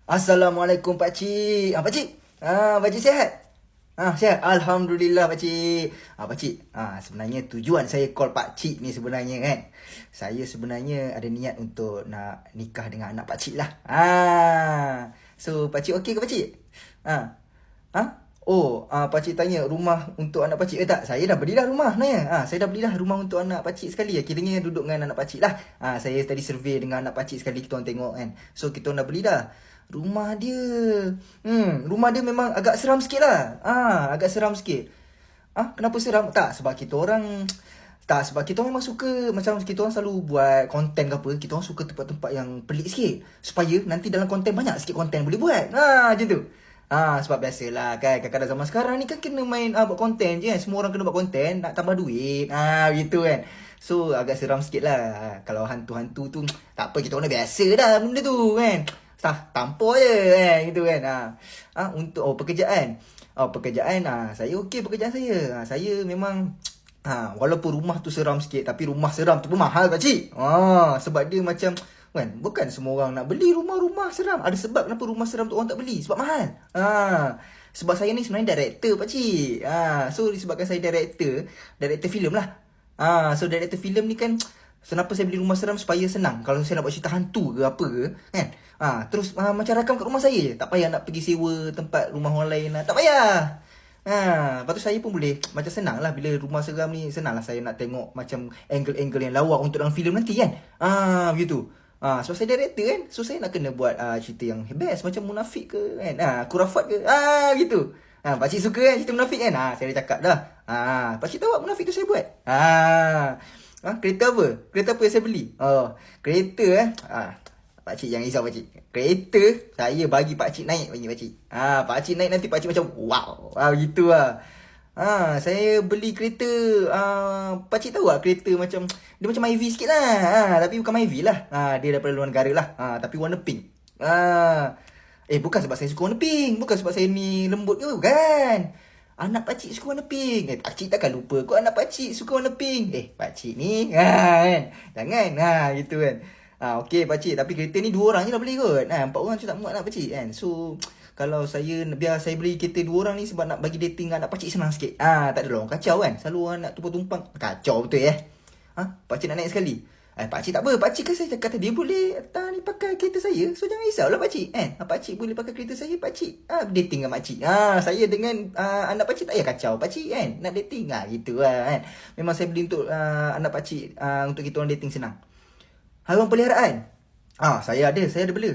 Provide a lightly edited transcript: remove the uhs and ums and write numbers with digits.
Assalamualaikum pakcik. Pakcik. Pakcik sihat? Sihat. Alhamdulillah pakcik. Pakcik, sebenarnya tujuan saya call pakcik ni sebenarnya kan. Saya sebenarnya ada niat untuk nak nikah dengan anak pakcik lah. So pakcik okey ke pakcik? Ah. Pakcik tanya rumah untuk anak pakcik ke tak? Saya dah belilah rumah nanya. Saya dah belilah rumah untuk anak pakcik sekali. Kiranya duduk dengan anak pakcik lah. Saya tadi survey dengan anak pakcik sekali, kita orang tengok kan. So kita orang dah beli dah. Rumah dia memang agak seram sikit lah. Agak seram sikit. Kenapa seram? Sebab kita orang memang suka, macam kita orang selalu buat konten ke apa, kita orang suka tempat-tempat yang pelik sikit. Supaya nanti dalam konten banyak sikit konten boleh buat. Macam tu. Sebab biasalah kan, kadang-kadang zaman sekarang ni kan kena main buat konten je kan. Semua orang kena buat konten, nak tambah duit. Gitu kan. So agak seram sikit lah. Kalau hantu-hantu tu, tak apa, kita orang dah biasa dah benda tu kan. Tampar je kan, gitu kan. Untuk pekerjaan. Saya okey pekerjaan saya. Saya memang walaupun rumah tu seram sikit, tapi rumah seram tu pun mahal pakcik. Sebab dia macam kan, bukan semua orang nak beli rumah-rumah seram. Ada sebab kenapa rumah seram tu orang tak beli, sebab mahal. Sebab saya ni sebenarnya director pakcik. So disebabkan saya director filem lah. So director filem ni kan, kenapa saya beli rumah seram? Supaya senang kalau saya nak buat cerita hantu ke apa ke kan. Terus macam rakam kat rumah saya je. Tak payah nak pergi sewa tempat rumah orang lain lah. Tak payah. Lepas tu saya pun boleh macam senang lah. Bila rumah seram ni, senang lah saya nak tengok macam angle-angle yang lawak untuk dalam filem nanti kan. Begitu. Sebab saya director kan. So saya nak kena buat cerita yang best, macam munafik ke kan. Kurafat ke. Gitu. Pakcik suka kan cerita munafik kan. Saya dah cakap dah. Pakcik tahu tak munafik tu saya buat? Kereta apa? Kereta apa yang saya beli? Kereta pakcik jangan risau pakcik. Kereta saya bagi pakcik naik pakcik. Pakcik naik nanti pakcik macam wow. Gitu lah. Saya beli kereta, pakcik tahu tak kereta macam, dia macam Myvi sikit lah. Tapi bukan Myvi lah. Dia daripada luar negara lah. Tapi warna pink. Bukan sebab saya suka warna pink. Bukan sebab saya ni lembut ke, bukan. Anak pakcik suka warna pink. Pakcik takkan lupa kau anak pakcik suka warna pink. Pakcik ni kan, jangan gitu kan. Okey pakcik, tapi kereta ni 2 orang je dah beli kot. 4 orang macam tak muat nak pakcik kan. So kalau biar saya beli kereta 2 orang ni sebab nak bagi dating dengan anak pakcik senang sikit. Tak ada orang kacau kan. Selalu orang nak tumpang-tumpang kacau betul pakcik nak naik sekali. Pakcik tak apa. Pakcik kan saya kata dia boleh ni pakai kereta saya. So jangan risaulah pakcik kan. Pakcik boleh pakai kereta saya. Pakcik dating dengan makcik. Saya dengan anak pakcik tak payah kacau pakcik kan. Nak dating gitu lah kan. Memang saya beli untuk anak pakcik, untuk kita orang dating senang. Haiwan peliharaan. Saya ada bela.